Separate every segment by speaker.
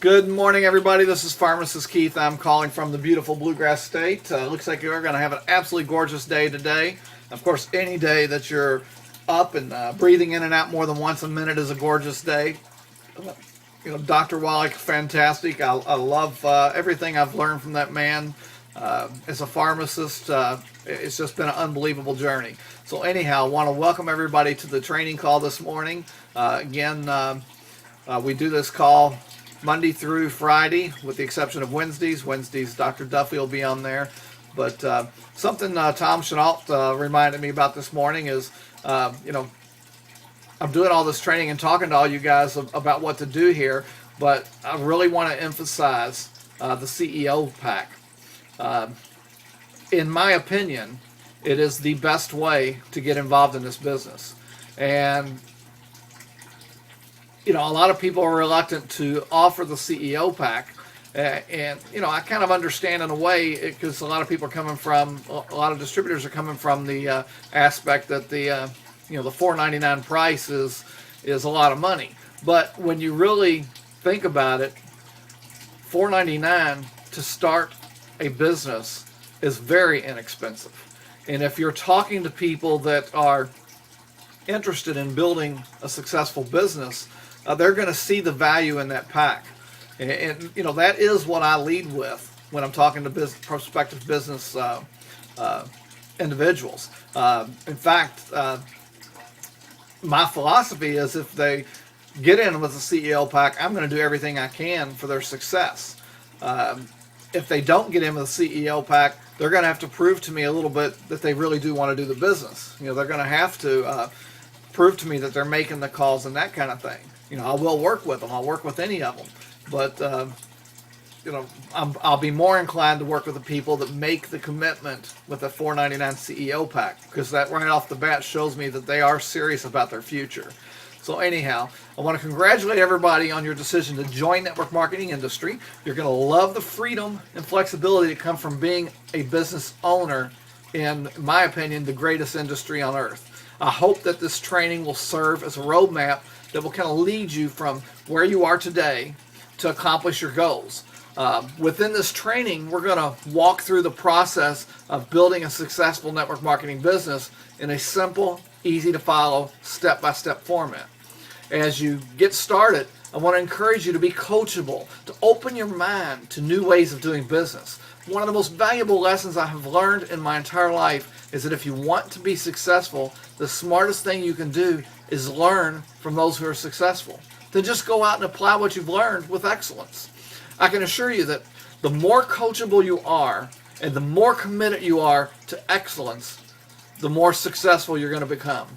Speaker 1: Good morning, everybody. This is Pharmacist Keith. I'm calling from the beautiful Bluegrass State. Looks like you're going to have an absolutely gorgeous day today. Of course, any day that you're up and breathing in and out more than once a minute is a gorgeous day. Dr. Wallach, fantastic. I love everything I've learned from that man. As a pharmacist, it's just been an unbelievable journey. So anyhow, I want to welcome everybody to the training call this morning. We do this call Monday through Friday, with the exception of Wednesdays. Wednesdays, Dr. Duffy will be on there. But something Tom Chenault reminded me about this morning is, I'm doing all this training and talking to all you guys about what to do here, but I really want to emphasize the CEO pack. In my opinion, it is the best way to get involved in this business. And a lot of people are reluctant to offer the CEO pack. And I kind of understand in a way, because a lot of people are coming from, a lot of distributors are coming from the aspect that the $4.99 price is a lot of money. But when you really think about it, $4.99 to start a business is very inexpensive. And if you're talking to people that are interested in building a successful business, they're going to see the value in that pack. And that is what I lead with when I'm talking to prospective business individuals. In fact, my philosophy is if they get in with a CEO pack, I'm going to do everything I can for their success. If they don't get in with a CEO pack, they're going to have to prove to me a little bit that they really do want to do the business. They're going to have to prove to me that they're making the calls and that kind of thing. I will work with them. I'll work with any of them. But, I'll be more inclined to work with the people that make the commitment with a $4.99 CEO pack, because that right off the bat shows me that they are serious about their future. So anyhow, I want to congratulate everybody on your decision to join network marketing industry. You're going to love the freedom and flexibility that come from being a business owner in my opinion, the greatest industry on earth. I hope that this training will serve as a roadmap that will kind of lead you from where you are today to accomplish your goals. Within this training, we're going to walk through the process of building a successful network marketing business in a simple, easy to follow, step-by-step format. As you get started, I want to encourage you to be coachable, to open your mind to new ways of doing business. One of the most valuable lessons I have learned in my entire life is that if you want to be successful, the smartest thing you can do is learn from those who are successful. Then just go out and apply what you've learned with excellence. I can assure you that the more coachable you are and the more committed you are to excellence, the more successful you're going to become.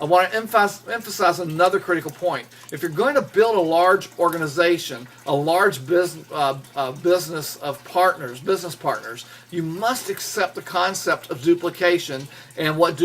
Speaker 1: I want to emphasize another critical point. If you're going to build a large organization, a large business partners, you must accept the concept of duplication and what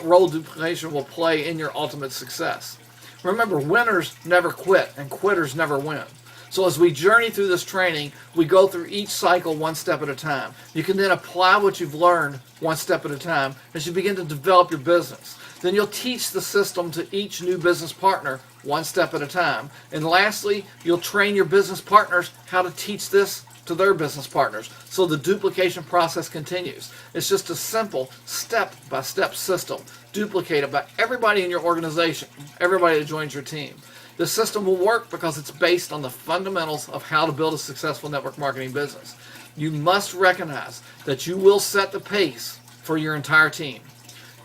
Speaker 1: role duplication will play in your ultimate success. Remember, winners never quit and quitters never win. So as we journey through this training, we go through each cycle one step at a time. You can then apply what you've learned one step at a time as you begin to develop your business. Then you'll teach the system to each new business partner one step at a time. And lastly, you'll train your business partners how to teach this to their business partners. So the duplication process continues. It's just a simple step-by-step system duplicated by everybody in your organization, everybody that joins your team. The system will work because it's based on the fundamentals of how to build a successful network marketing business. You must recognize that you will set the pace for your entire team.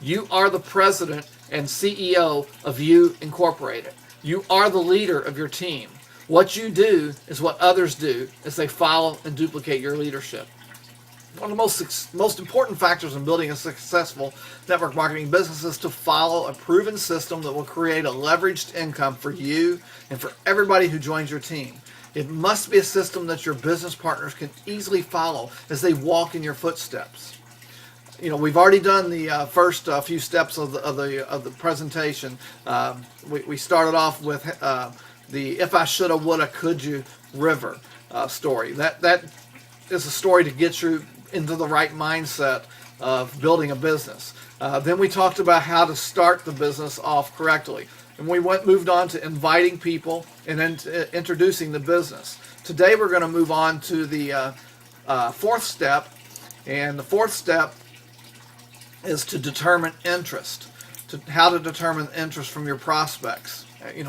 Speaker 1: You are the president and CEO of You Incorporated. You are the leader of your team. What you do is what others do as they follow and duplicate your leadership. One of the most important factors in building a successful network marketing business is to follow a proven system that will create a leveraged income for you and for everybody who joins your team. It must be a system that your business partners can easily follow as they walk in your footsteps. We've already done the first few steps of the presentation. We started off with the "If I Shoulda, Woulda, Could You" river story. That is a story to get you into the right mindset of building a business. Then we talked about how to start the business off correctly. and we moved on to inviting people and then introducing the business. Today we're going to move on to the fourth step, and the fourth step is to determine interest, how to determine interest from your prospects.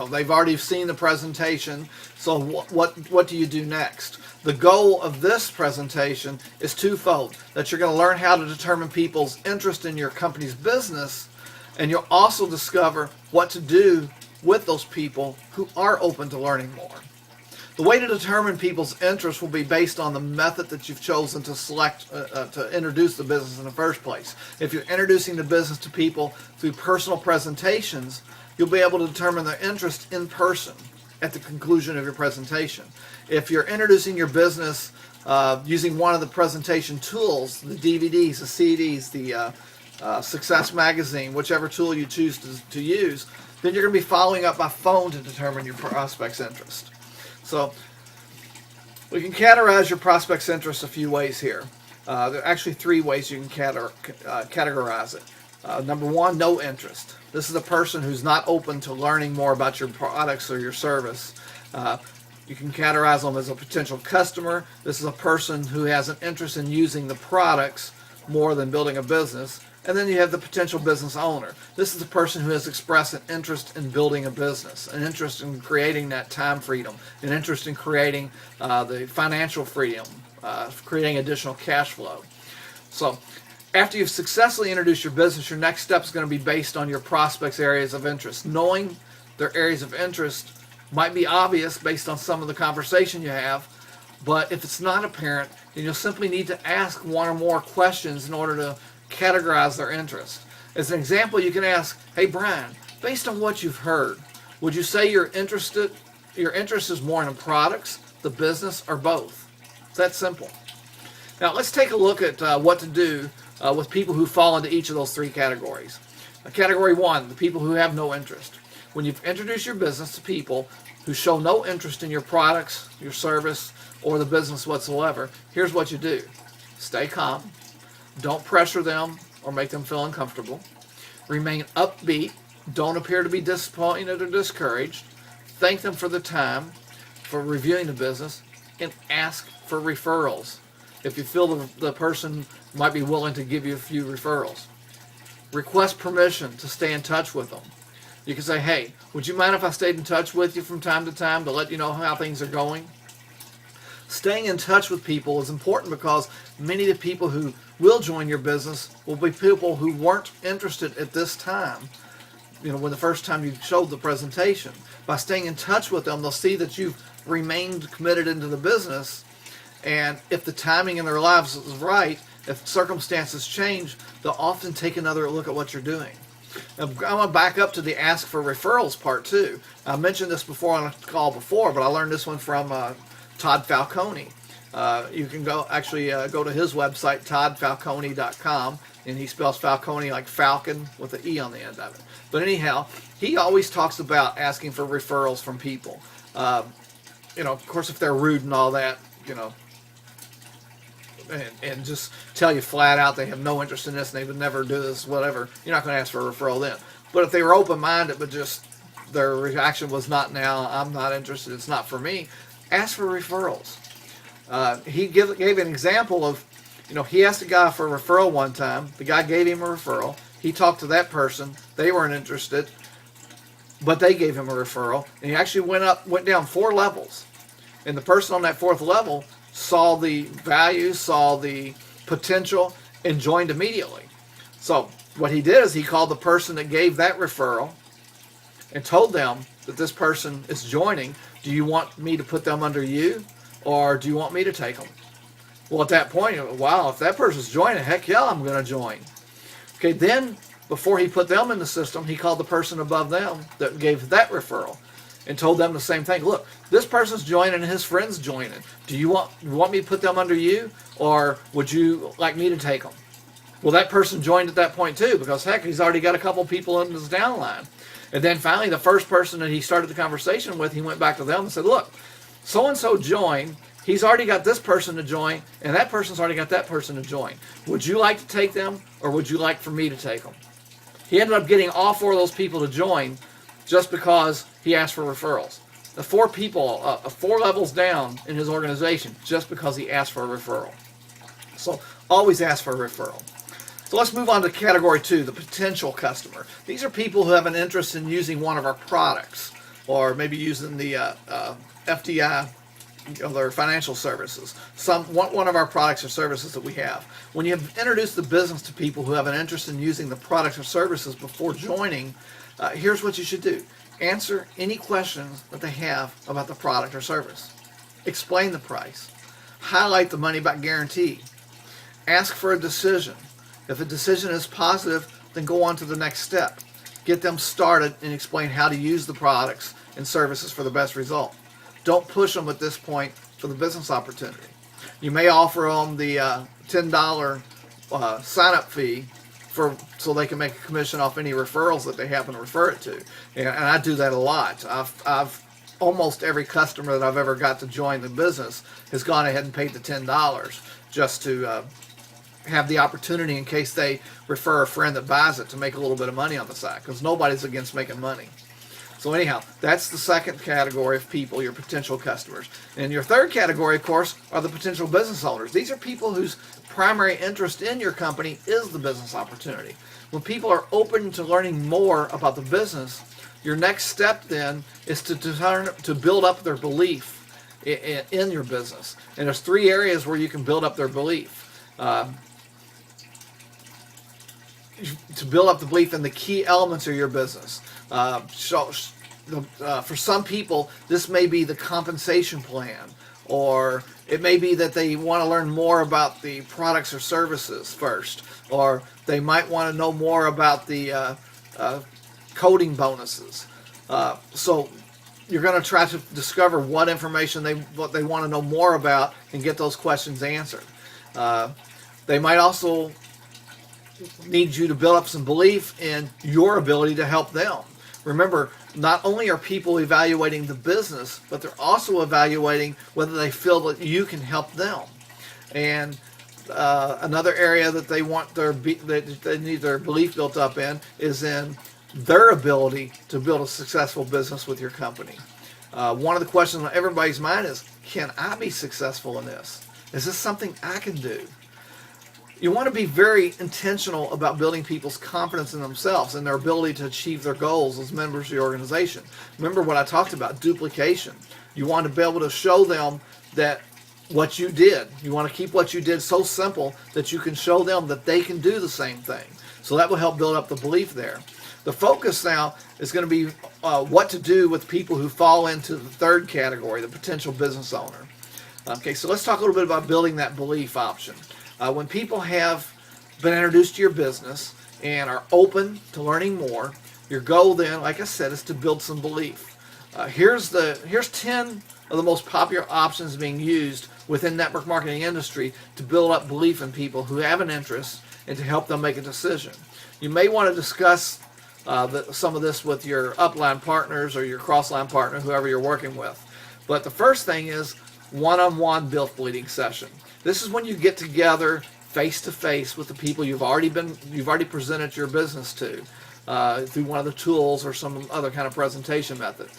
Speaker 1: They've already seen the presentation, so what do you do next? The goal of this presentation is twofold, that you're going to learn how to determine people's interest in your company's business, and you'll also discover what to do with those people who are open to learning more. The way to determine people's interest will be based on the method that you've chosen to select to introduce the business in the first place. If you're introducing the business to people through personal presentations, you'll be able to determine their interest in person at the conclusion of your presentation. If you're introducing your business using one of the presentation tools, the DVDs, the CDs, the Success Magazine, whichever tool you choose to use, then you're going to be following up by phone to determine your prospect's interest. So we can categorize your prospect's interest a few ways here. There are actually three ways you can categorize it. Number one, no interest. This is a person who's not open to learning more about your products or your service. You can categorize them as a potential customer. This is a person who has an interest in using the products more than building a business. And then you have the potential business owner. This is a person who has expressed an interest in building a business, an interest in creating that time freedom, an interest in creating the financial freedom, creating additional cash flow. So after you've successfully introduced your business, your next step is going to be based on your prospects' areas of interest. Knowing their areas of interest might be obvious based on some of the conversation you have, but if it's not apparent, then you'll simply need to ask one or more questions in order to categorize their interest. As an example, you can ask, hey Brian, based on what you've heard, would you say your interest is more in products, the business, or both? It's that simple. Now let's take a look at what to do with people who fall into each of those three categories. Category one, the people who have no interest. When you've introduced your business to people who show no interest in your products, your service, or the business whatsoever, here's what you do. Stay calm. Don't pressure them or make them feel uncomfortable. Remain upbeat. Don't appear to be disappointed or discouraged. Thank them for the time, for reviewing the business, and ask for referrals if you feel the person might be willing to give you a few referrals. Request permission to stay in touch with them. You can say, hey, would you mind if I stayed in touch with you from time to time to let you know how things are going? Staying in touch with people is important because many of the people who will join your business will be people who weren't interested at this time, when the first time you showed the presentation. By staying in touch with them, they'll see that you've remained committed into the business, and if the timing in their lives is right, if circumstances change, they'll often take another look at what you're doing. Now, I'm going to back up to the ask for referrals part two. I mentioned this before on a call before, but I learned this one from Todd Falcone. You can go to his website, toddfalcone.com, and he spells Falcone like Falcon with an E on the end of it. But anyhow, he always talks about asking for referrals from people. Of course, if they're rude and all that, and just tell you flat out they have no interest in this and they would never do this, whatever, you're not going to ask for a referral then. But if they were open-minded, but just their reaction was not now, I'm not interested, it's not for me, ask for referrals. He gave an example of, he asked a guy for a referral one time. The guy gave him a referral. He talked to that person. They weren't interested, but they gave him a referral. And he actually went down 4 levels. And the person on that 4th level saw the value, saw the potential, and joined immediately. So what he did is he called the person that gave that referral and told them that this person is joining. Do you want me to put them under you, or do you want me to take them? Well, at that point, wow, if that person's joining, heck yeah, I'm going to join. Okay, then before he put them in the system, he called the person above them that gave that referral and told them the same thing. Look, this person's joining and his friend's joining. Do you want me to put them under you, or would you like me to take them? Well, that person joined at that point too, because heck, he's already got a couple people in his downline. And then finally, the first person that he started the conversation with, he went back to them and said, look, so-and-so joined. He's already got this person to join, and that person's already got that person to join. Would you like to take them, or would you like for me to take them? He ended up getting all 4 of those people to join, just because he asked for referrals. The 4 people, 4 levels down in his organization, just because he asked for a referral. So always ask for a referral. So let's move on to category 2, the potential customer. These are people who have an interest in using one of our products, or maybe using the FDI, their financial services. One of our products or services that we have. When you have introduced the business to people who have an interest in using the products or services before joining, here's what you should do. Answer any questions that they have about the product or service. Explain the price. Highlight the money back guarantee. Ask for a decision. If a decision is positive, then go on to the next step. Get them started and explain how to use the products and services for the best result. Don't push them at this point for the business opportunity. You may offer them the $10 sign-up fee so they can make a commission off any referrals that they happen to refer it to. And I do that a lot. I've almost every customer that I've ever got to join the business has gone ahead and paid the $10 just to have the opportunity, in case they refer a friend that buys it, to make a little bit of money on the side, because nobody's against making money. So anyhow, that's the second category of people, your potential customers. And your third category, of course, are the potential business owners. These are people whose primary interest in your company is the business opportunity. When people are open to learning more about the business, your next step then is to build up their belief in your business. And there's 3 areas where you can build up their belief. To build up the belief in the key elements of your business. For some people, this may be the compensation plan, or it may be that they want to learn more about the products or services first, or they might want to know more about the coding bonuses. So you're going to try to discover what information what they want to know more about and get those questions answered. They might also need you to build up some belief in your ability to help them. Remember, not only are people evaluating the business, but they're also evaluating whether they feel that you can help them. And another area that they need their belief built up in is in their ability to build a successful business with your company. One of the questions on everybody's mind is, can I be successful in this? Is this something I can do? You want to be very intentional about building people's confidence in themselves and their ability to achieve their goals as members of the organization. Remember what I talked about, duplication. You want to be able to show them that what you did. You want to keep what you did so simple that you can show them that they can do the same thing. So that will help build up the belief there. The focus now is going to be what to do with people who fall into the third category, the potential business owner. Okay, so let's talk a little bit about building that belief option. When people have been introduced to your business and are open to learning more, your goal then, like I said, is to build some belief. Here's 10 of the most popular options being used within network marketing industry to build up belief in people who have an interest and to help them make a decision. You may want to discuss some of this with your upline partners or your crossline partner, whoever you're working with. But the first thing is one-on-one build-leading session. This is when you get together face-to-face with the people you've already presented your business to through one of the tools or some other kind of presentation method.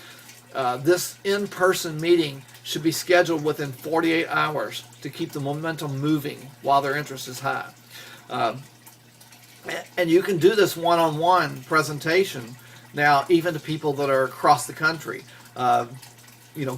Speaker 1: This in-person meeting should be scheduled within 48 hours to keep the momentum moving while their interest is high. And you can do this one-on-one presentation now even to people that are across the country.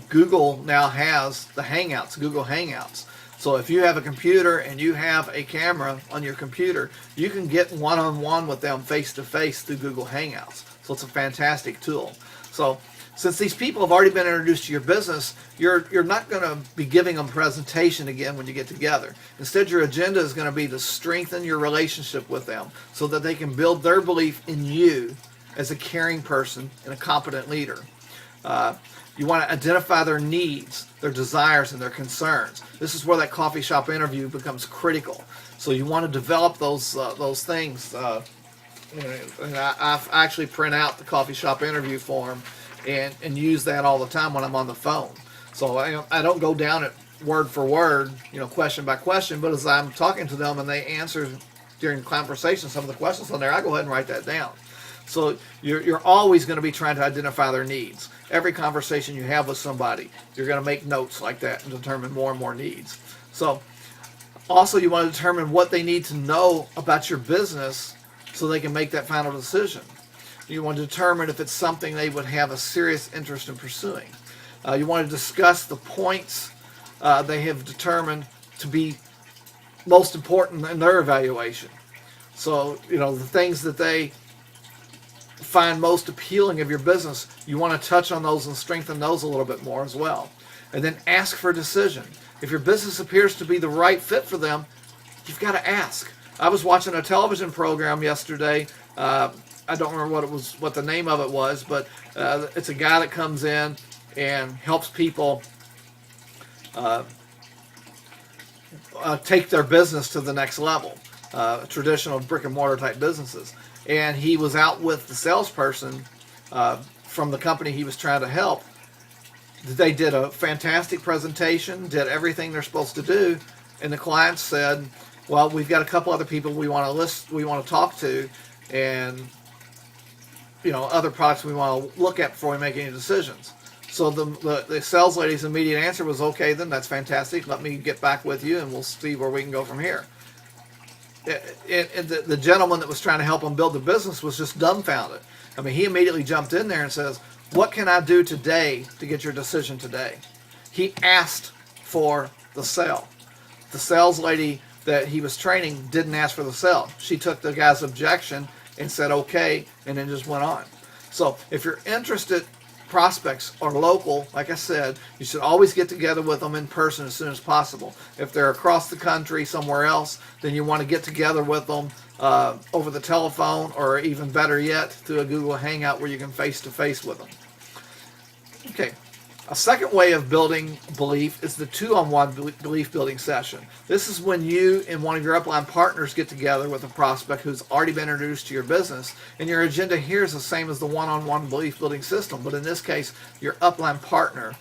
Speaker 1: Google now has the Hangouts, Google Hangouts. So if you have a computer and you have a camera on your computer, you can get one-on-one with them face-to-face through Google Hangouts. So it's a fantastic tool. So since these people have already been introduced to your business, you're not going to be giving them a presentation again when you get together. Instead, your agenda is going to be to strengthen your relationship with them so that they can build their belief in you as a caring person and a competent leader. You want to identify their needs, their desires, and their concerns. This is where that coffee shop interview becomes critical. So you want to develop those things. And I actually print out the coffee shop interview form and use that all the time when I'm on the phone. So I don't go down it word for word, question by question, but as I'm talking to them and they answer during conversation some of the questions on there, I go ahead and write that down. So you're always going to be trying to identify their needs. Every conversation you have with somebody, you're going to make notes like that and determine more and more needs. So also you want to determine what they need to know about your business so they can make that final decision. You want to determine if it's something they would have a serious interest in pursuing. You want to discuss the points they have determined to be most important in their evaluation. So, the things that they find most appealing of your business, you want to touch on those and strengthen those a little bit more as well. And then ask for a decision. If your business appears to be the right fit for them, you've got to ask. I was watching a television program yesterday. I don't remember what the name of it was, but it's a guy that comes in and helps people take their business to the next level. Traditional brick and mortar type businesses. And he was out with the salesperson from the company he was trying to help. They did a fantastic presentation, did everything they're supposed to do, and the client said, well, we've got a couple other people we want to talk to, and other products we want to look at before we make any decisions. So the sales lady's immediate answer was, okay, then that's fantastic. Let me get back with you and we'll see where we can go from here. And the gentleman that was trying to help him build the business was just dumbfounded. I mean, he immediately jumped in there and says, what can I do today to get your decision today? He asked for the sale. The sales lady that he was training didn't ask for the sale. She took the guy's objection and said, okay, and then just went on. So if you're interested, prospects are local, like I said, you should always get together with them in person as soon as possible. If they're across the country somewhere else, then you want to get together with them over the telephone, or even better yet, through a Google Hangout where you can face-to-face with them. Okay. A second way of building belief is the two-on-one belief building session. This is when you and one of your upline partners get together with a prospect who's already been introduced to your business, and your agenda here is the same as the one-on-one belief building system, but in this case, your upline partner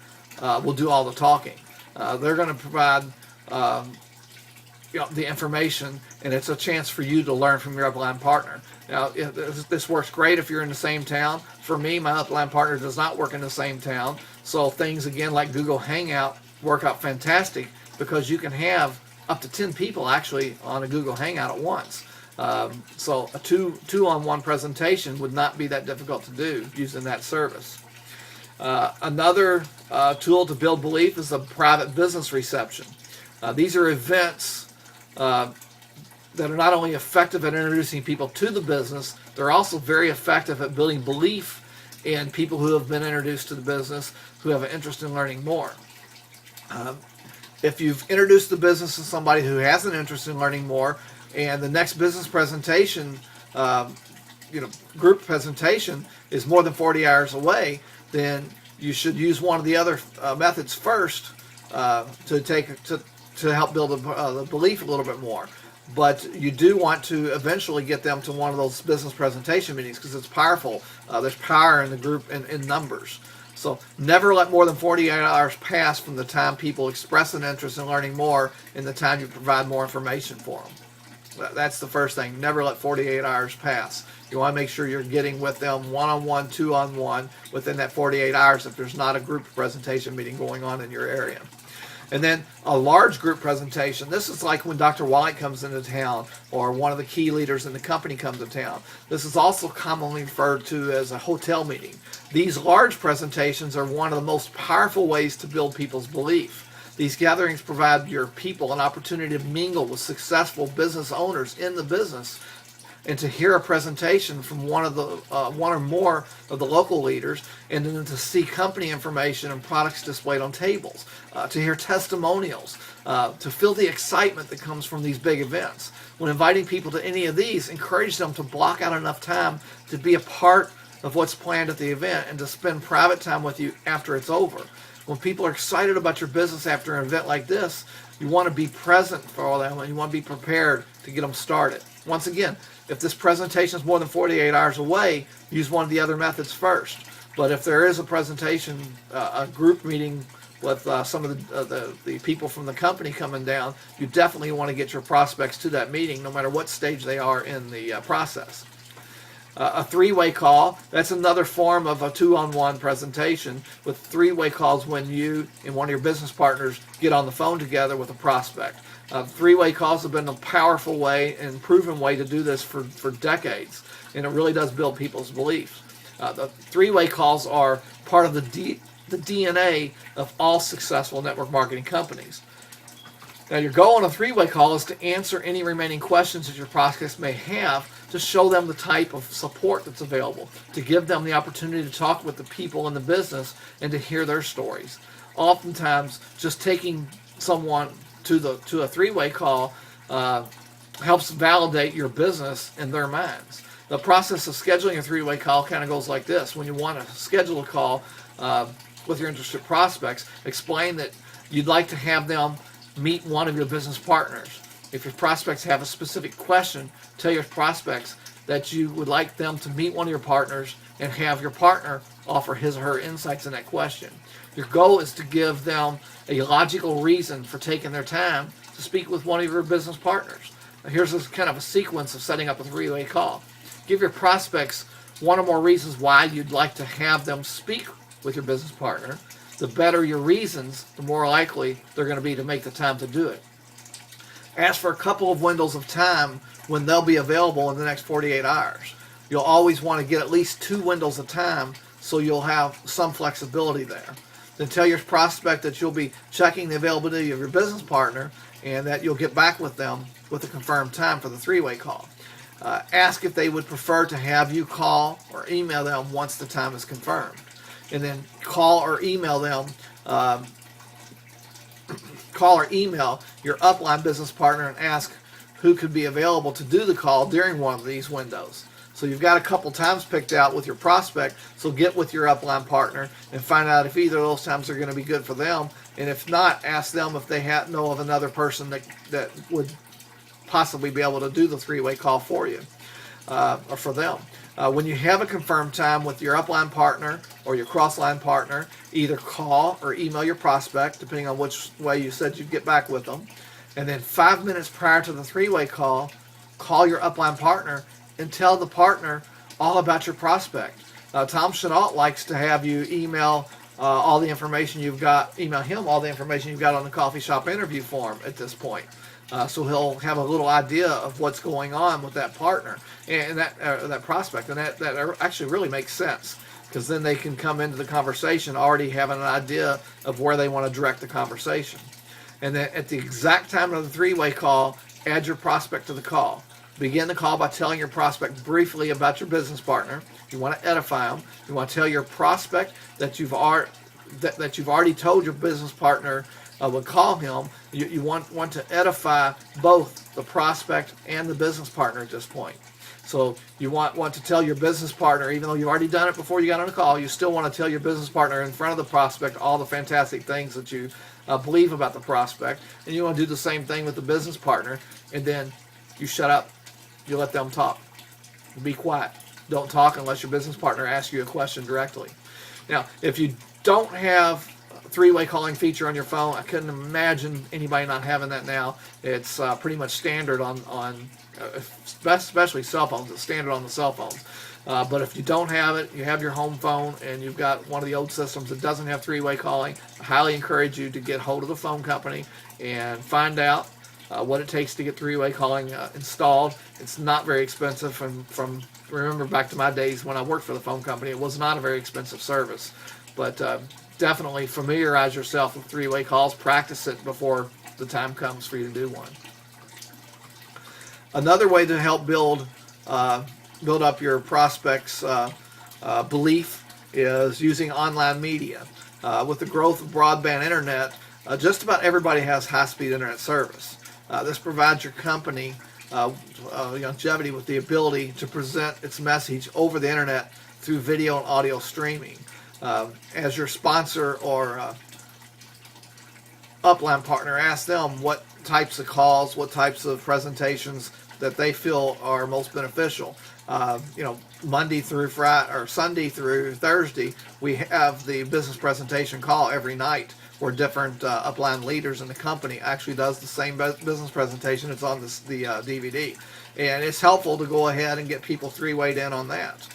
Speaker 1: will do all the talking. They're going to provide the information, and it's a chance for you to learn from your upline partner. Now, this works great if you're in the same town. For me, my upline partner does not work in the same town. So things, again, like Google Hangout work out fantastic because you can have up to 10 people actually on a Google Hangout at once. So a two-on-one presentation would not be that difficult to do using that service. Another tool to build belief is a private business reception. These are events that are not only effective at introducing people to the business, they're also very effective at building belief in people who have been introduced to the business, who have an interest in learning more. If you've introduced the business to somebody who has an interest in learning more, and the next business presentation, group presentation is more than 40 hours away, then you should use one of the other methods first to help build the belief a little bit more. But you do want to eventually get them to one of those business presentation meetings because it's powerful. There's power in the group in numbers. So never let more than 48 hours pass from the time people express an interest in learning more and the time you provide more information for them. That's the first thing. Never let 48 hours pass. You want to make sure you're getting with them one-on-one, two-on-one within that 48 hours if there's not a group presentation meeting going on in your area. And then a large group presentation. This is like when Dr. White comes into town or one of the key leaders in the company comes to town. This is also commonly referred to as a hotel meeting. These large presentations are one of the most powerful ways to build people's belief. These gatherings provide your people an opportunity to mingle with successful business owners in the business and to hear a presentation from one or more of the local leaders, and then to see company information and products displayed on tables, to hear testimonials, to feel the excitement that comes from these big events. When inviting people to any of these, encourage them to block out enough time to be a part of what's planned at the event and to spend private time with you after it's over. When people are excited about your business after an event like this, you want to be present for them and you want to be prepared to get them started. Once again, if this presentation is more than 48 hours away, use one of the other methods first. But if there is a presentation, a group meeting with some of the people from the company coming down, you definitely want to get your prospects to that meeting no matter what stage they are in the process. A three-way call, that's another form of a two-on-one presentation. With three-way calls, when you and one of your business partners get on the phone together with a prospect. Three-way calls have been a powerful way and proven way to do this for decades, and it really does build people's beliefs. The three-way calls are part of the DNA of all successful network marketing companies. Now, your goal on a three-way call is to answer any remaining questions that your prospects may have, to show them the type of support that's available, to give them the opportunity to talk with the people in the business and to hear their stories. Oftentimes, just taking someone to a three-way call helps validate your business in their minds. The process of scheduling a three-way call kind of goes like this. When you want to schedule a call with your interested prospects, explain that you'd like to have them meet one of your business partners. If your prospects have a specific question, tell your prospects that you would like them to meet one of your partners and have your partner offer his or her insights in that question. Your goal is to give them a logical reason for taking their time to speak with one of your business partners. Now, here's kind of a sequence of setting up a three-way call. Give your prospects one or more reasons why you'd like to have them speak with your business partner. The better your reasons, the more likely they're going to be to make the time to do it. Ask for a couple of windows of time when they'll be available in the next 48 hours. You'll always want to get at least 2 windows of time so you'll have some flexibility there. Then tell your prospect that you'll be checking the availability of your business partner and that you'll get back with them with a confirmed time for the three-way call. Ask if they would prefer to have you call or email them once the time is confirmed. And then call or email them, call or email your upline business partner and ask who could be available to do the call during one of these windows. So you've got a couple times picked out with your prospect, so get with your upline partner and find out if either of those times are going to be good for them. And if not, ask them if they know of another person that would possibly be able to do the three-way call for you or for them. When you have a confirmed time with your upline partner or your cross-line partner, either call or email your prospect, depending on which way you said you'd get back with them. And then 5 minutes prior to the three-way call, call your upline partner and tell the partner all about your prospect. Tom Chenault likes to have you email all the information you've got, email him all the information you've got on the coffee shop interview form at this point. So he'll have a little idea of what's going on with that partner and that prospect, and that actually really makes sense, because then they can come into the conversation already having an idea of where they want to direct the conversation. And then at the exact time of the three-way call, add your prospect to the call. Begin the call by telling your prospect briefly about your business partner. You want to edify them. You want to tell your prospect that you've already told your business partner would call him. You want to edify both the prospect and the business partner at this point. So you want to tell your business partner, even though you've already done it before you got on the call, you still want to tell your business partner in front of the prospect all the fantastic things that you believe about the prospect. And you want to do the same thing with the business partner. And then you shut up. You let them talk. Be quiet. Don't talk unless your business partner asks you a question directly. Now, if you don't have a three-way calling feature on your phone, I couldn't imagine anybody not having that now. It's pretty much standard on especially cell phones. It's standard on the cell phones. But if you don't have it, you have your home phone, and you've got one of the old systems that doesn't have three-way calling, I highly encourage you to get hold of the phone company and find out what it takes to get three-way calling installed. It's not very expensive, and from remember back to my days when I worked for the phone company, it was not a very expensive service. But definitely familiarize yourself with three-way calls. Practice it before the time comes for you to do one. Another way to help build up your prospects' belief is using online media. With the growth of broadband internet, just about everybody has high-speed internet service. This provides your company longevity with the ability to present its message over the internet through video and audio streaming. As your sponsor or upline partner, ask them what types of calls, what types of presentations that they feel are most beneficial. Monday through Friday or Sunday through Thursday, we have the business presentation call every night where different upline leaders in the company actually does the same business presentation. It's on the DVD. And it's helpful to go ahead and get people three-wayed in on that.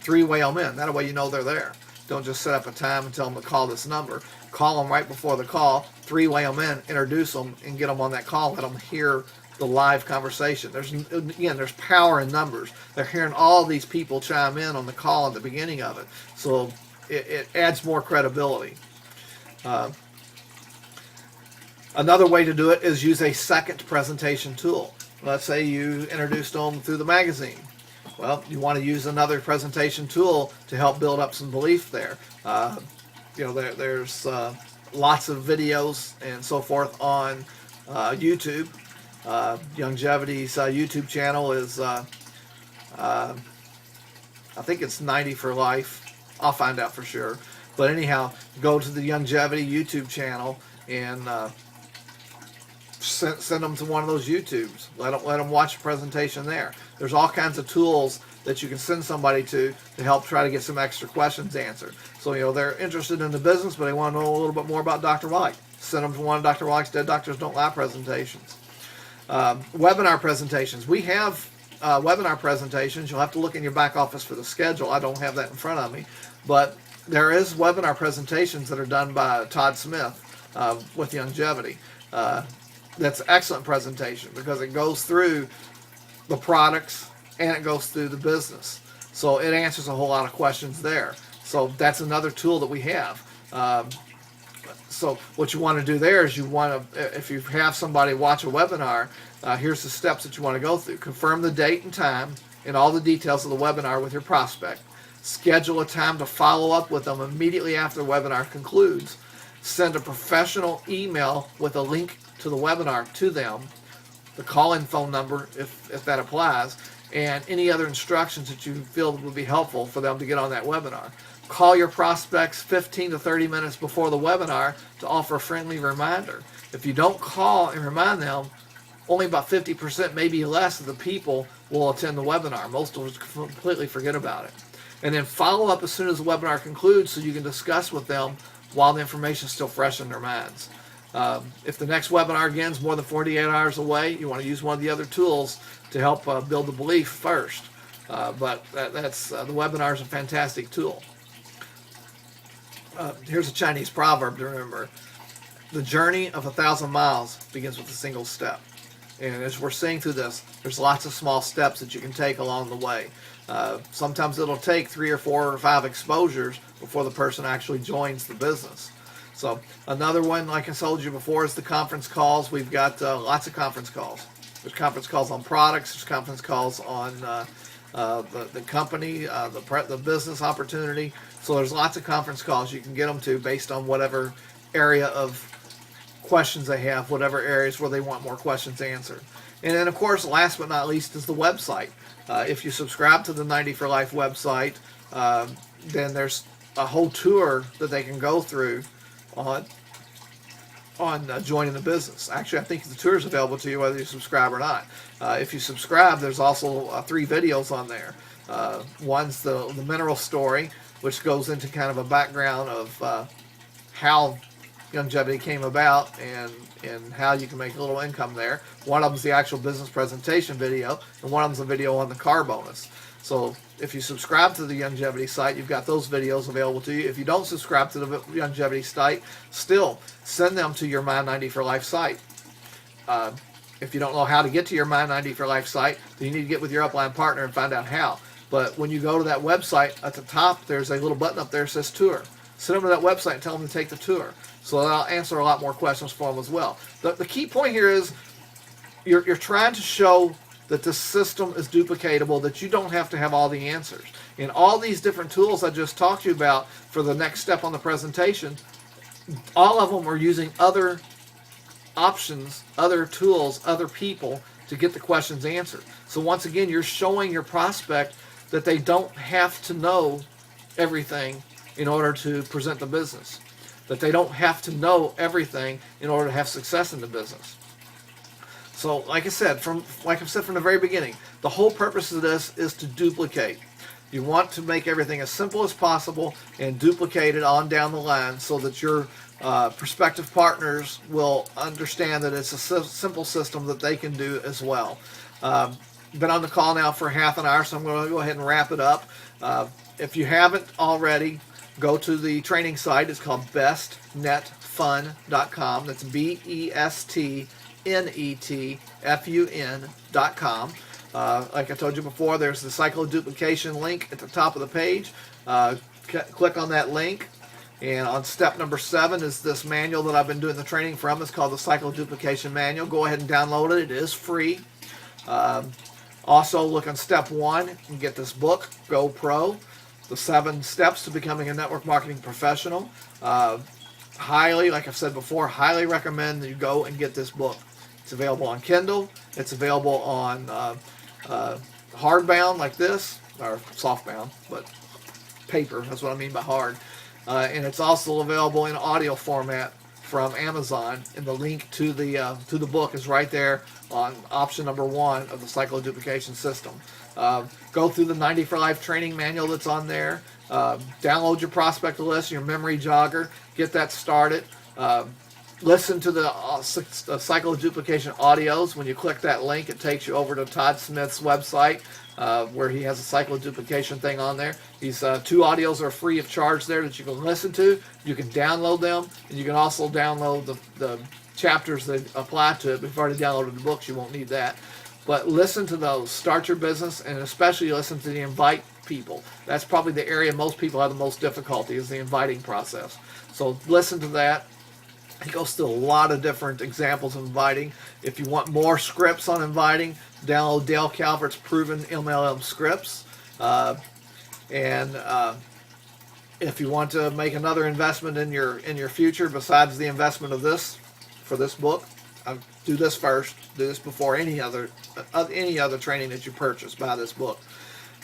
Speaker 1: Three-way them in. That way you know they're there. Don't just set up a time and tell them to call this number. Call them right before the call, three-way them in, introduce them, and get them on that call. Let them hear the live conversation. There's power in numbers. They're hearing all these people chime in on the call at the beginning of it. So it adds more credibility. Another way to do it is use a second presentation tool. Let's say you introduced them through the magazine. Well, you want to use another presentation tool to help build up some belief there. There's lots of videos and so forth on YouTube. Youngevity's YouTube channel is, I think it's 90 for Life. I'll find out for sure. But anyhow, go to the Youngevity YouTube channel and send them to one of those YouTubes. Let them watch a presentation there. There's all kinds of tools that you can send somebody to help try to get some extra questions answered. So, they're interested in the business, but they want to know a little bit more about Dr. White. Send them to one of Dr. White's Dead Doctors Don't Lie presentations. Webinar presentations. We have webinar presentations. You'll have to look in your back office for the schedule. I don't have that in front of me. But there is webinar presentations that are done by Todd Smith with Youngevity. That's an excellent presentation because it goes through the products and it goes through the business. So it answers a whole lot of questions there. So that's another tool that we have. So what you want to do there is if you have somebody watch a webinar, here's the steps that you want to go through. Confirm the date and time and all the details of the webinar with your prospect. Schedule a time to follow up with them immediately after the webinar concludes. Send a professional email with a link to the webinar to them, the call-in phone number if that applies, and any other instructions that you feel would be helpful for them to get on that webinar. Call your prospects 15 to 30 minutes before the webinar to offer a friendly reminder. If you don't call and remind them, only about 50%, maybe less, of the people will attend the webinar. Most will completely forget about it. And then follow up as soon as the webinar concludes so you can discuss with them while the information is still fresh in their minds. If the next webinar again is more than 48 hours away, you want to use one of the other tools to help build the belief first. But the webinar is a fantastic tool. Here's a Chinese proverb to remember. The journey of 1,000 miles begins with a single step. And as we're seeing through this, there's lots of small steps that you can take along the way. Sometimes it'll take 3 or 4 or 5 exposures before the person actually joins the business. So another one, like I told you before, is the conference calls. We've got lots of conference calls. There's conference calls on products. There's conference calls on the company, the business opportunity. So there's lots of conference calls you can get them to based on whatever area of questions they have, whatever areas where they want more questions answered. And then, of course, last but not least is the website. If you subscribe to the 90 for Life website, then there's a whole tour that they can go through on joining the business. Actually, I think the tour is available to you whether you subscribe or not. If you subscribe, there's also 3 videos on there. One's the mineral story, which goes into kind of a background of how Youngevity came about and how you can make a little income there. One of them is the actual business presentation video, and one of them is a video on the car bonus. So if you subscribe to the Youngevity site, you've got those videos available to you. If you don't subscribe to the Youngevity site, still send them to your My 90 for Life site. If you don't know how to get to your My 90 for Life site, then you need to get with your upline partner and find out how. But when you go to that website, at the top, there's a little button up there that says tour. Send them to that website and tell them to take the tour. So that'll answer a lot more questions for them as well. The key point here is you're trying to show that the system is duplicatable, that you don't have to have all the answers. And all these different tools I just talked to you about for the next step on the presentation, all of them are using other options, other tools, other people to get the questions answered. So once again, you're showing your prospect that they don't have to know everything in order to present the business. That they don't have to know everything in order to have success in the business. So, like I've said from the very beginning, the whole purpose of this is to duplicate. You want to make everything as simple as possible and duplicate it on down the line so that your prospective partners will understand that it's a simple system that they can do as well. Been on the call now for half an hour, so I'm going to go ahead and wrap it up. If you haven't already, go to the training site. It's called bestnetfun.com. That's bestnetfun.com. Like I told you before, there's the cycle of duplication link at the top of the page. Click on that link. And on step number 7 is this manual that I've been doing the training from. It's called the Cycle of Duplication Manual. Go ahead and download it. It is free. Also, look on step 1 and get this book, Go Pro, The 7 Steps to Becoming a Network Marketing Professional. Highly, like I've said before, highly recommend that you go and get this book. It's available on Kindle. It's available on hardbound like this, or softbound, but paper. That's what I mean by hard. And it's also available in audio format from Amazon. And the link to the book is right there on option number 1 of the Cycle of Duplication system. Go through the 90 for Life training manual that's on there. Download your prospect list, your memory jogger. Get that started. Listen to the Cycle of Duplication audios. When you click that link, it takes you over to Todd Smith's website, where he has a Cycle of Duplication thing on there. These 2 audios are free of charge there that you can listen to. You can download them, and you can also download the chapters that apply to it. If you've already downloaded the books, you won't need that. But listen to those. Start your business, and especially listen to the invite people. That's probably the area most people have the most difficulty, is the inviting process. So listen to that. He goes through a lot of different examples of inviting. If you want more scripts on inviting, download Dale Calvert's Proven MLM Scripts. If you want to make another investment in your future besides the investment of this for this book, do this first. Do this before any other training that you purchase. Buy this book.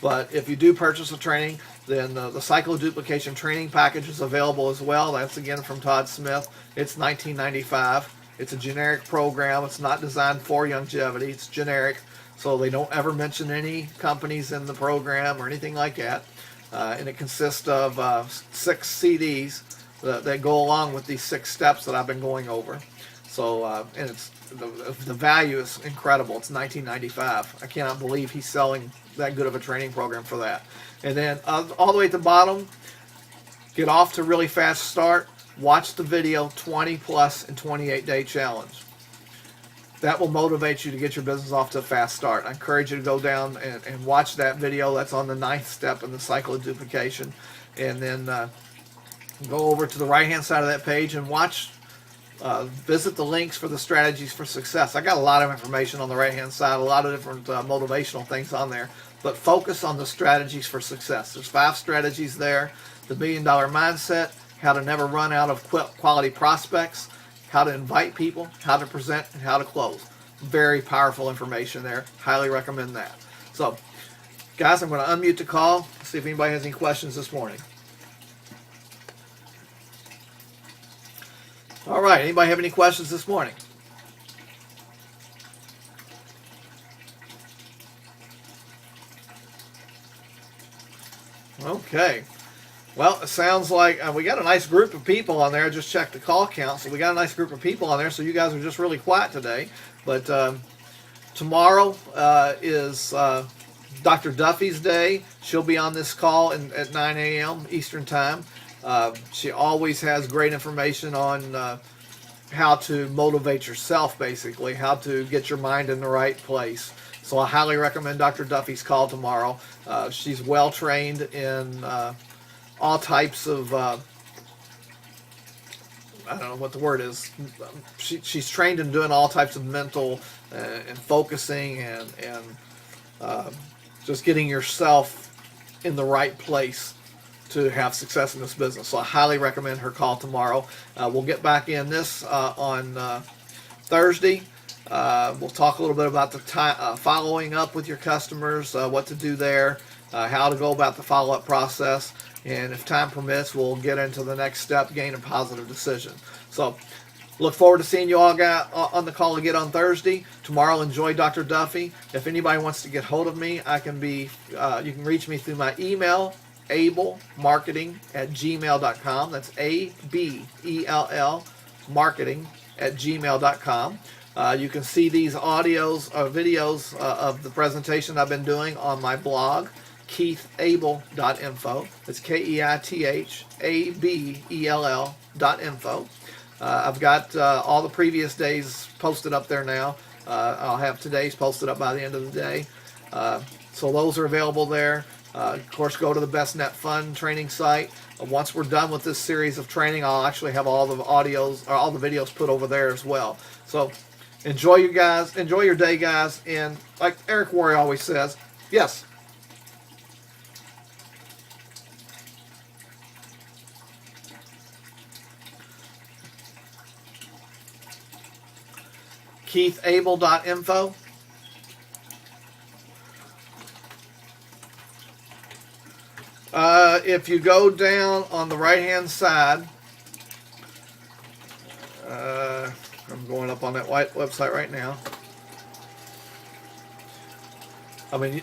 Speaker 1: But if you do purchase a training, then the Cycle of Duplication training package is available as well. That's again from Todd Smith. It's $19.95. It's a generic program. It's not designed for longevity. It's generic, so they don't ever mention any companies in the program or anything like that. And it consists of 6 CDs that go along with these 6 steps that I've been going over. So, and it's the value is incredible. It's $19.95. I cannot believe he's selling that good of a training program for that. And then all the way at the bottom, get off to really fast start. Watch the video 20 plus and 28-day challenge. That will motivate you to get your business off to a fast start. I encourage you to go down and watch that video. That's on the 9th step in the Cycle of Duplication. And then go over to the right-hand side of that page and watch. Visit the links for the strategies for success. I got a lot of information on the right-hand side, a lot of different motivational things on there, but focus on the strategies for success. There's 5 strategies there: the $1 Million Mindset, how to never run out of quality prospects, how to invite people, how to present, and how to close. Very powerful information there. Highly recommend that. So, guys, I'm going to unmute the call, see if anybody has any questions this morning. All right, anybody have any questions this morning? Okay. Well, it sounds like we got a nice group of people on there. I just checked the call count, so we got a nice group of people on there, so you guys are just really quiet today. But tomorrow is Dr. Duffy's day. She'll be on this call at 9 a.m. Eastern Time. She always has great information on how to motivate yourself, basically, how to get your mind in the right place. So I highly recommend Dr. Duffy's call tomorrow. She's well trained in all types of, I don't know what the word is. She's trained in doing all types of mental and focusing and just getting yourself in the right place to have success in this business. So I highly recommend her call tomorrow. We'll get back in this on Thursday. We'll talk a little bit about the following up with your customers, what to do there, how to go about the follow-up process, and if time permits, we'll get into the next step, gain a positive decision. So Look forward to seeing you all on the call again on Thursday. Tomorrow, enjoy Dr. Duffy. If anybody wants to get hold of me, I can be. You can reach me through my email, abellmarketing@gmail.com. That's ABELL marketing@gmail.com. You can see these audios or videos of the presentation I've been doing on my blog, keithabell.info. It's KEITHABELL.info. I've got all the previous days posted up there now. I'll have today's posted up by the end of the day. So those are available there. Of course, go to the Best Net Fund training site. Once we're done with this series of training, I'll actually have all the audios or all the videos put over there as well. So enjoy your day, guys. And like Eric Worre always says, yes. KeithAbell.info. If you go down on the right hand side, I'm going up on that white website right now. I mean,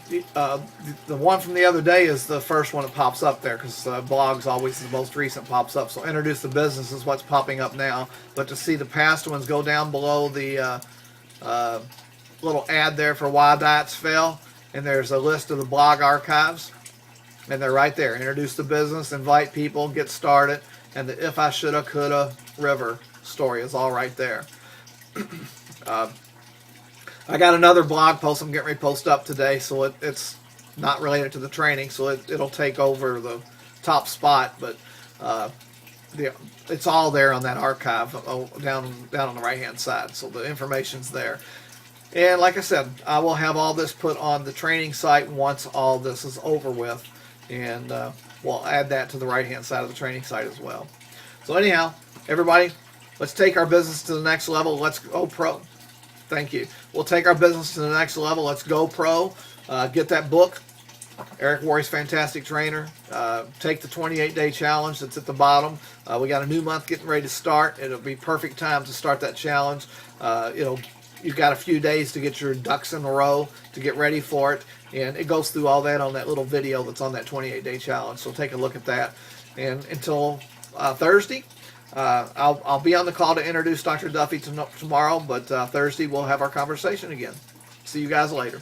Speaker 1: the one from the other day is the first one that pops up there because blog's always the most recent pops up. So introduce the business is what's popping up now. But to see the past ones, go down below the little ad there for why diets fail, and there's a list of the blog archives. And they're right there. Introduce the business, invite people, get started, and the if I shoulda, coulda, river story is all right there. I got another blog post I'm getting ready to post up today, so it's not related to the training, so it'll take over the top spot, but it's all there on that archive down on the right hand side, so the information's there. And like I said, I will have all this put on the training site once all this is over with. And we'll add that to the right-hand side of the training site as well. So anyhow, everybody, let's take our business to the next level. Let's go pro. Thank you. We'll take our business to the next level. Let's go pro. Get that book, Eric Worre's Fantastic Trainer. Take the 28-day challenge that's at the bottom. We got a new month getting ready to start. It'll be perfect time to start that challenge. You've got a few days to get your ducks in a row to get ready for it. And it goes through all that on that little video that's on that 28-day challenge. So take a look at that. And until Thursday, I'll be on the call to introduce Dr. Duffy tomorrow. But Thursday, we'll have our conversation again. See you guys later.